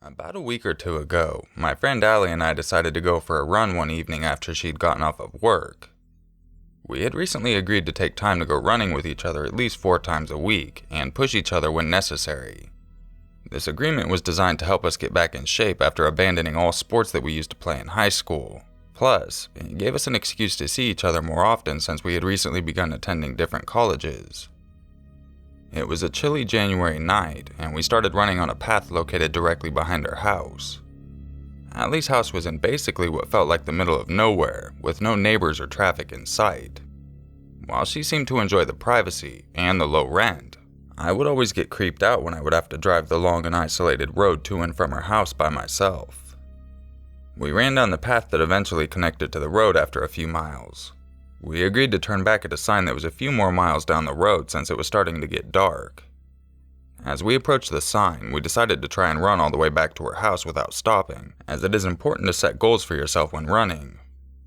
About a week or two ago, my friend Allie and I decided to go for a run one evening after she'd gotten off of work. We had recently agreed to take time to go running with each other at least 4 times a week and push each other when necessary. This agreement was designed to help us get back in shape after abandoning all sports that we used to play in high school. Plus, it gave us an excuse to see each other more often since we had recently begun attending different colleges. It was a chilly January night, and we started running on a path located directly behind our house. Allie's house was in basically what felt like the middle of nowhere, with no neighbors or traffic in sight. While she seemed to enjoy the privacy and the low rent, I would always get creeped out when I would have to drive the long and isolated road to and from her house by myself. We ran down the path that eventually connected to the road after a few miles. We agreed to turn back at a sign that was a few more miles down the road since it was starting to get dark. As we approached the sign, we decided to try and run all the way back to her house without stopping, as it is important to set goals for yourself when running.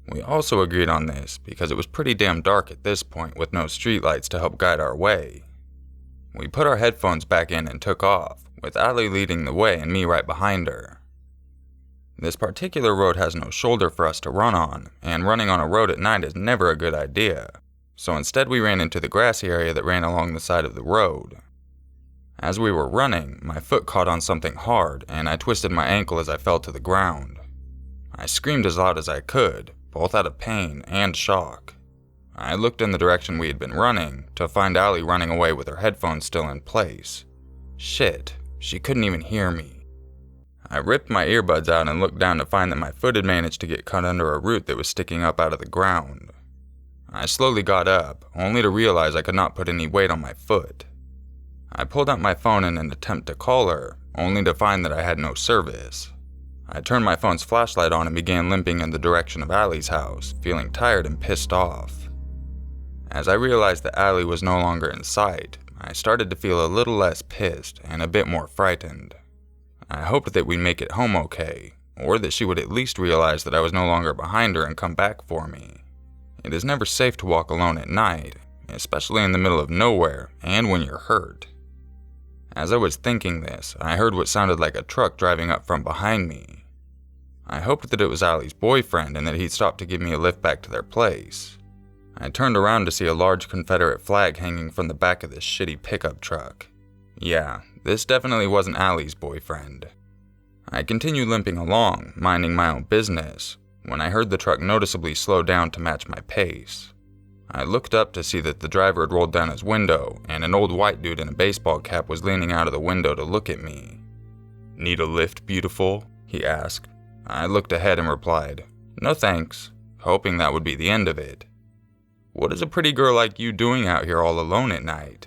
We also agreed on this because it was pretty damn dark at this point with no streetlights to help guide our way. We put our headphones back in and took off, with Allie leading the way and me right behind her. This particular road has no shoulder for us to run on, and running on a road at night is never a good idea, so instead we ran into the grassy area that ran along the side of the road. As we were running, my foot caught on something hard, and I twisted my ankle as I fell to the ground. I screamed as loud as I could, both out of pain and shock. I looked in the direction we had been running, to find Allie running away with her headphones still in place. Shit, she couldn't even hear me. I ripped my earbuds out and looked down to find that my foot had managed to get cut under a root that was sticking up out of the ground. I slowly got up, only to realize I could not put any weight on my foot. I pulled out my phone in an attempt to call her, only to find that I had no service. I turned my phone's flashlight on and began limping in the direction of Allie's house, feeling tired and pissed off. As I realized that Allie was no longer in sight, I started to feel a little less pissed and a bit more frightened. I hoped that we'd make it home okay, or that she would at least realize that I was no longer behind her and come back for me. It is never safe to walk alone at night, especially in the middle of nowhere and when you're hurt. As I was thinking this, I heard what sounded like a truck driving up from behind me. I hoped that it was Allie's boyfriend and that he'd stop to give me a lift back to their place. I turned around to see a large Confederate flag hanging from the back of this shitty pickup truck. Yeah, this definitely wasn't Allie's boyfriend. I continued limping along, minding my own business, when I heard the truck noticeably slow down to match my pace. I looked up to see that the driver had rolled down his window, and an old white dude in a baseball cap was leaning out of the window to look at me. "Need a lift, beautiful?" he asked. I looked ahead and replied, "No thanks," hoping that would be the end of it. "What is a pretty girl like you doing out here all alone at night?"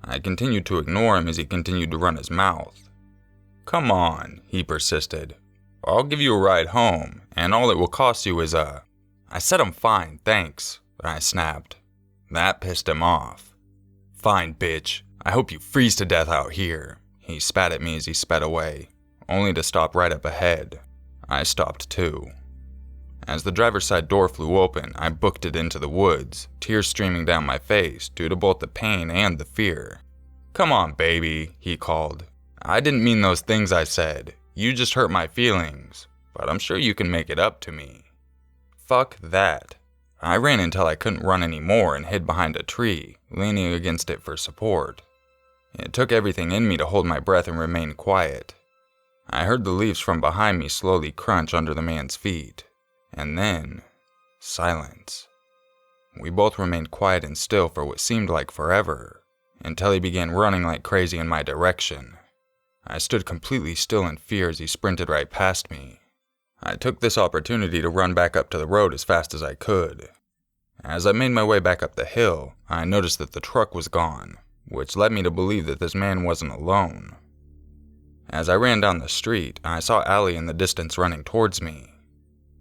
I continued to ignore him as he continued to run his mouth. "Come on," he persisted. "I'll give you a ride home, and all it will cost you is a—" "I said I'm fine, thanks," I snapped. That pissed him off. "Fine, bitch. I hope you freeze to death out here," he spat at me as he sped away, only to stop right up ahead. I stopped too. As the driver's side door flew open, I booked it into the woods, tears streaming down my face due to both the pain and the fear. "Come on, baby," he called. "I didn't mean those things I said. You just hurt my feelings, but I'm sure you can make it up to me." Fuck that. I ran until I couldn't run anymore and hid behind a tree, leaning against it for support. It took everything in me to hold my breath and remain quiet. I heard the leaves from behind me slowly crunch under the man's feet. And then, silence. We both remained quiet and still for what seemed like forever, until he began running like crazy in my direction. I stood completely still in fear as he sprinted right past me. I took this opportunity to run back up to the road as fast as I could. As I made my way back up the hill, I noticed that the truck was gone, which led me to believe that this man wasn't alone. As I ran down the street, I saw Allie in the distance running towards me.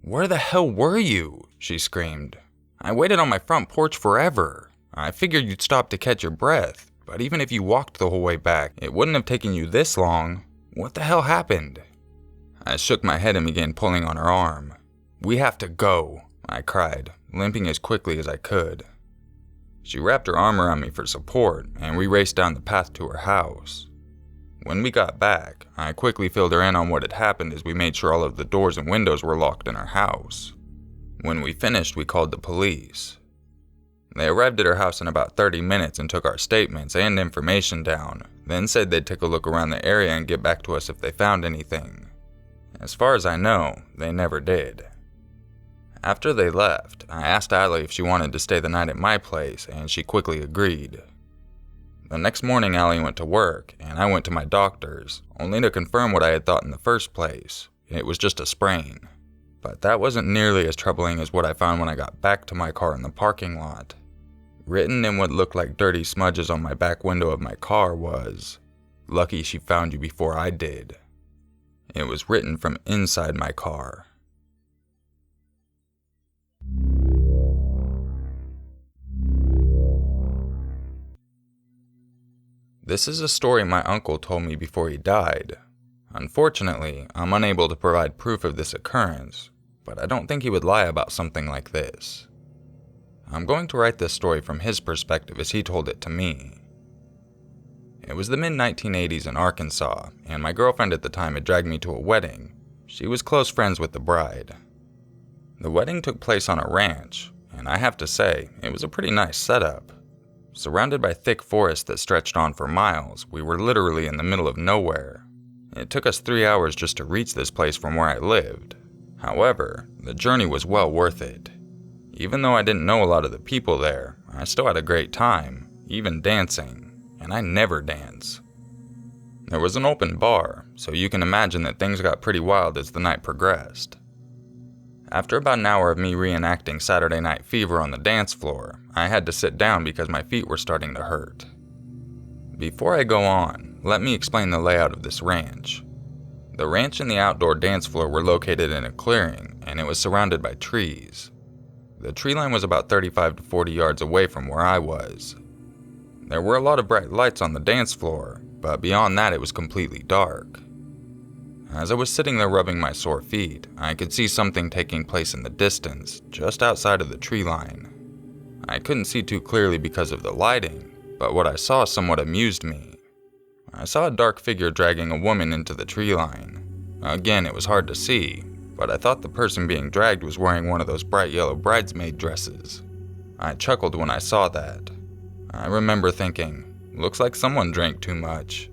"Where the hell were you?" she screamed. "I waited on my front porch forever. I figured you'd stop to catch your breath, but even if you walked the whole way back, it wouldn't have taken you this long. What the hell happened?" I shook my head and began pulling on her arm. "We have to go," I cried, limping as quickly as I could. She wrapped her arm around me for support, and we raced down the path to her house. When we got back, I quickly filled her in on what had happened as we made sure all of the doors and windows were locked in our house. When we finished, we called the police. They arrived at our house in about 30 minutes and took our statements and information down, then said they'd take a look around the area and get back to us if they found anything. As far as I know, they never did. After they left, I asked Allie if she wanted to stay the night at my place, and she quickly agreed. The next morning, Allie went to work, and I went to my doctor's, only to confirm what I had thought in the first place. It was just a sprain. But that wasn't nearly as troubling as what I found when I got back to my car in the parking lot. Written in what looked like dirty smudges on my back window of my car was, "Lucky she found you before I did." It was written from inside my car. This is a story my uncle told me before he died. Unfortunately, I'm unable to provide proof of this occurrence, but I don't think he would lie about something like this. I'm going to write this story from his perspective as he told it to me. It was the mid-1980s in Arkansas, and my girlfriend at the time had dragged me to a wedding. She was close friends with the bride. The wedding took place on a ranch, and I have to say, it was a pretty nice setup. Surrounded by thick forest that stretched on for miles, we were literally in the middle of nowhere. It took us 3 hours just to reach this place from where I lived. However, the journey was well worth it. Even though I didn't know a lot of the people there, I still had a great time, even dancing, and I never dance. There was an open bar, so you can imagine that things got pretty wild as the night progressed. After about an hour of me reenacting Saturday Night Fever on the dance floor, I had to sit down because my feet were starting to hurt. Before I go on, let me explain the layout of this ranch. The ranch and the outdoor dance floor were located in a clearing, and it was surrounded by trees. The tree line was about 35 to 40 yards away from where I was. There were a lot of bright lights on the dance floor, but beyond that it was completely dark. As I was sitting there rubbing my sore feet, I could see something taking place in the distance, just outside of the tree line. I couldn't see too clearly because of the lighting, but what I saw somewhat amused me. I saw a dark figure dragging a woman into the tree line. Again, it was hard to see, but I thought the person being dragged was wearing one of those bright yellow bridesmaid dresses. I chuckled when I saw that. I remember thinking, looks like someone drank too much.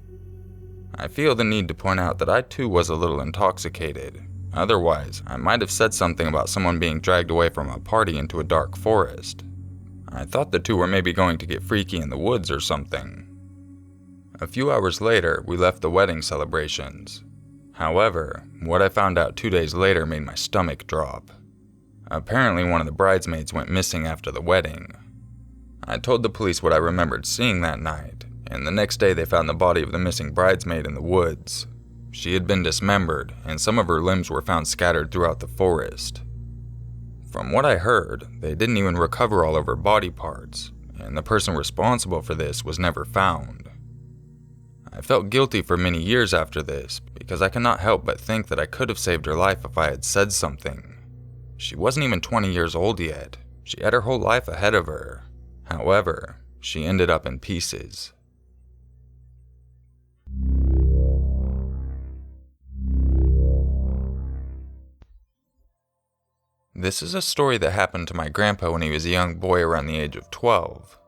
I feel the need to point out that I too was a little intoxicated. Otherwise, I might have said something about someone being dragged away from a party into a dark forest. I thought the two were maybe going to get freaky in the woods or something. A few hours later, we left the wedding celebrations. However, what I found out 2 days later made my stomach drop. Apparently, one of the bridesmaids went missing after the wedding. I told the police what I remembered seeing that night, and the next day they found the body of the missing bridesmaid in the woods. She had been dismembered, and some of her limbs were found scattered throughout the forest. From what I heard, they didn't even recover all of her body parts, and the person responsible for this was never found. I felt guilty for many years after this, because I cannot help but think that I could have saved her life if I had said something. She wasn't even 20 years old yet. She had her whole life ahead of her. However, she ended up in pieces. This is a story that happened to my grandpa when he was a young boy around the age of 12.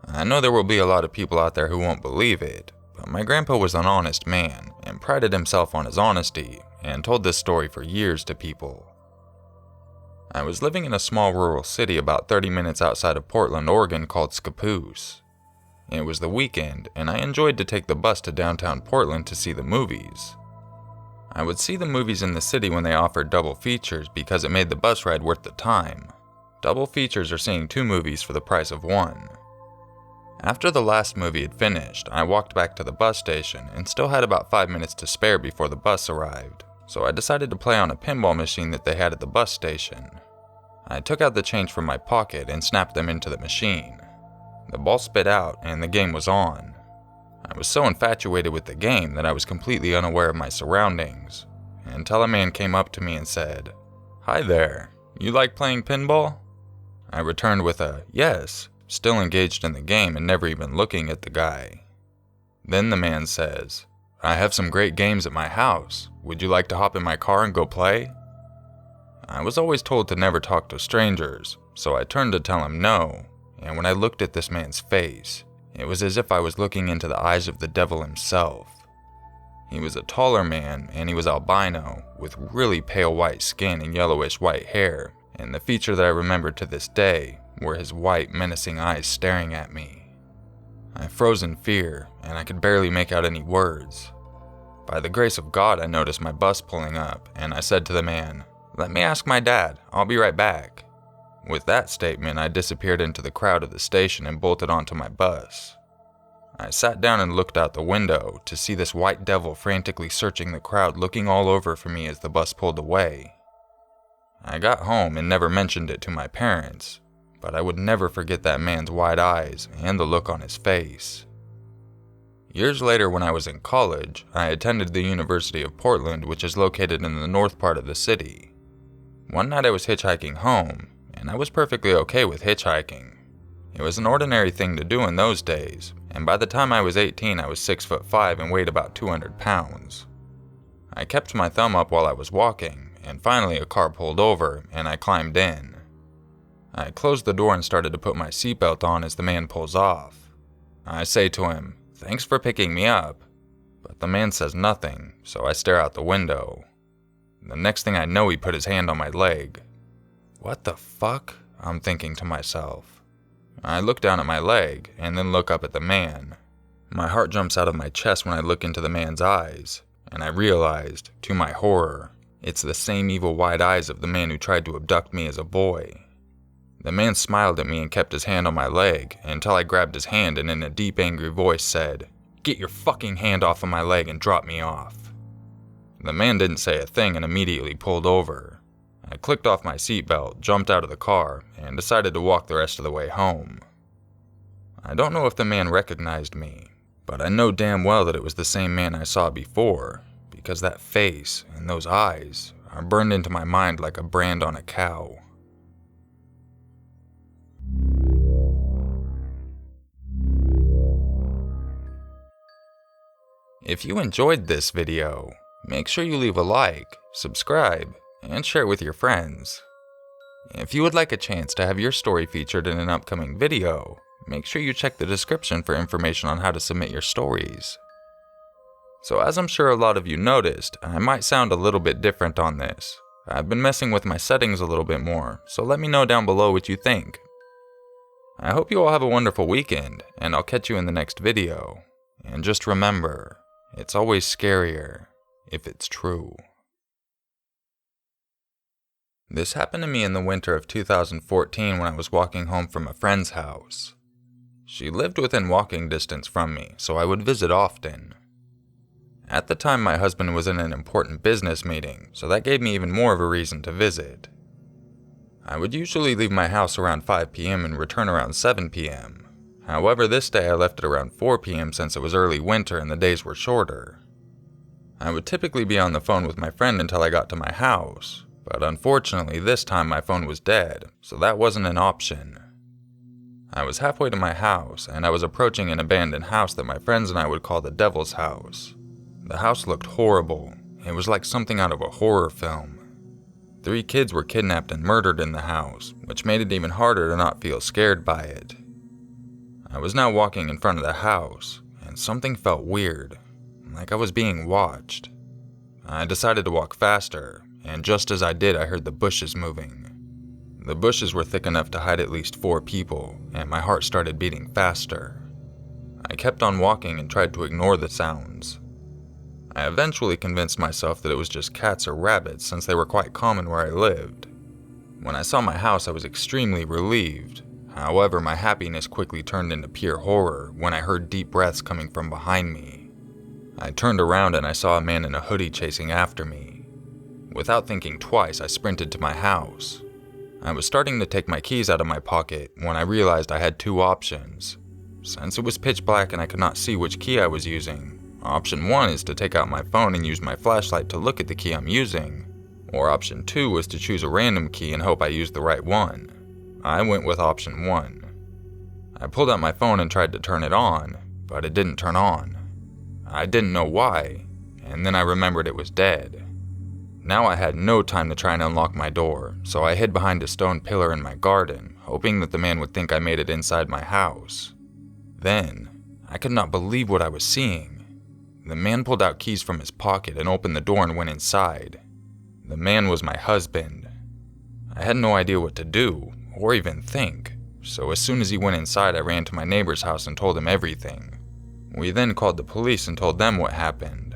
I know there will be a lot of people out there who won't believe it, but my grandpa was an honest man and prided himself on his honesty and told this story for years to people. I was living in a small rural city about 30 minutes outside of Portland, Oregon called Scappoose. It was the weekend, and I enjoyed to take the bus to downtown Portland to see the movies. I would see the movies in the city when they offered double features because it made the bus ride worth the time. Double features are seeing 2 movies for the price of 1. After the last movie had finished, I walked back to the bus station and still had about 5 minutes to spare before the bus arrived, so I decided to play on a pinball machine that they had at the bus station. I took out the change from my pocket and snapped them into the machine. The ball spit out and the game was on. I was so infatuated with the game that I was completely unaware of my surroundings, until a man came up to me and said, "Hi there, you like playing pinball?" I returned with a "yes," still engaged in the game and never even looking at the guy. Then the man says, "I have some great games at my house. Would you like to hop in my car and go play?" I was always told to never talk to strangers, so I turned to tell him no, and when I looked at this man's face, it was as if I was looking into the eyes of the devil himself. He was a taller man, and he was albino, with really pale white skin and yellowish white hair, and the feature that I remember to this day were his white, menacing eyes staring at me. I froze in fear, and I could barely make out any words. By the grace of God, I noticed my bus pulling up, and I said to the man, "Let me ask my dad, I'll be right back." With that statement, I disappeared into the crowd of the station and bolted onto my bus. I sat down and looked out the window to see this white devil frantically searching the crowd, looking all over for me as the bus pulled away. I got home and never mentioned it to my parents, but I would never forget that man's wide eyes and the look on his face. Years later, when I was in college, I attended the University of Portland, which is located in the north part of the city. One night I was hitchhiking home, and I was perfectly okay with hitchhiking. It was an ordinary thing to do in those days, and by the time I was 18, I was 6'5" and weighed about 200 pounds. I kept my thumb up while I was walking, and finally a car pulled over, and I climbed in. I closed the door and started to put my seatbelt on as the man pulls off. I say to him, "Thanks for picking me up," but the man says nothing, so I stare out the window. The next thing I know, he put his hand on my leg. What the fuck? I'm thinking to myself. I look down at my leg, and then look up at the man. My heart jumps out of my chest when I look into the man's eyes, and I realized, to my horror, it's the same evil wide eyes of the man who tried to abduct me as a boy. The man smiled at me and kept his hand on my leg until I grabbed his hand and in a deep angry voice said, "Get your fucking hand off of my leg and drop me off." The man didn't say a thing and immediately pulled over. I clicked off my seatbelt, jumped out of the car, and decided to walk the rest of the way home. I don't know if the man recognized me, but I know damn well that it was the same man I saw before, because that face and those eyes are burned into my mind like a brand on a cow. If you enjoyed this video, make sure you leave a like, subscribe, and share it with your friends. If you would like a chance to have your story featured in an upcoming video, make sure you check the description for information on how to submit your stories. So as I'm sure a lot of you noticed, I might sound a little bit different on this. I've been messing with my settings a little bit more, so let me know down below what you think. I hope you all have a wonderful weekend, and I'll catch you in the next video. And just remember, it's always scarier if it's true. This happened to me in the winter of 2014 when I was walking home from a friend's house. She lived within walking distance from me, so I would visit often. At the time, my husband was in an important business meeting, so that gave me even more of a reason to visit. I would usually leave my house around 5 p.m. and return around 7 p.m. However, this day I left at around 4 p.m. since it was early winter and the days were shorter. I would typically be on the phone with my friend until I got to my house, but unfortunately this time my phone was dead, so that wasn't an option. I was halfway to my house, and I was approaching an abandoned house that my friends and I would call the Devil's House. The house looked horrible. It was like something out of a horror film. 3 kids were kidnapped and murdered in the house, which made it even harder to not feel scared by it. I was now walking in front of the house, and something felt weird, like I was being watched. I decided to walk faster, and just as I did, I heard the bushes moving. The bushes were thick enough to hide at least 4 people, and my heart started beating faster. I kept on walking and tried to ignore the sounds. I eventually convinced myself that it was just cats or rabbits since they were quite common where I lived. When I saw my house, I was extremely relieved. However, my happiness quickly turned into pure horror when I heard deep breaths coming from behind me. I turned around and I saw a man in a hoodie chasing after me. Without thinking twice, I sprinted to my house. I was starting to take my keys out of my pocket when I realized I had 2 options. Since it was pitch black and I could not see which key I was using, option 1 is to take out my phone and use my flashlight to look at the key I'm using, or option 2 was to choose a random key and hope I used the right one. I went with option 1. I pulled out my phone and tried to turn it on, but it didn't turn on. I didn't know why, and then I remembered it was dead. Now I had no time to try and unlock my door, so I hid behind a stone pillar in my garden, hoping that the man would think I made it inside my house. Then, I could not believe what I was seeing. The man pulled out keys from his pocket and opened the door and went inside. The man was my husband. I had no idea what to do, or even think, so as soon as he went inside I ran to my neighbor's house and told him everything. We then called the police and told them what happened.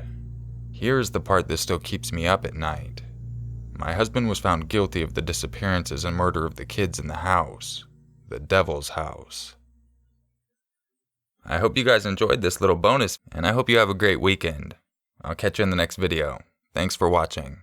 Here is the part that still keeps me up at night. My husband was found guilty of the disappearances and murder of the kids in the house. The devil's house. I hope you guys enjoyed this little bonus, and I hope you have a great weekend. I'll catch you in the next video. Thanks for watching.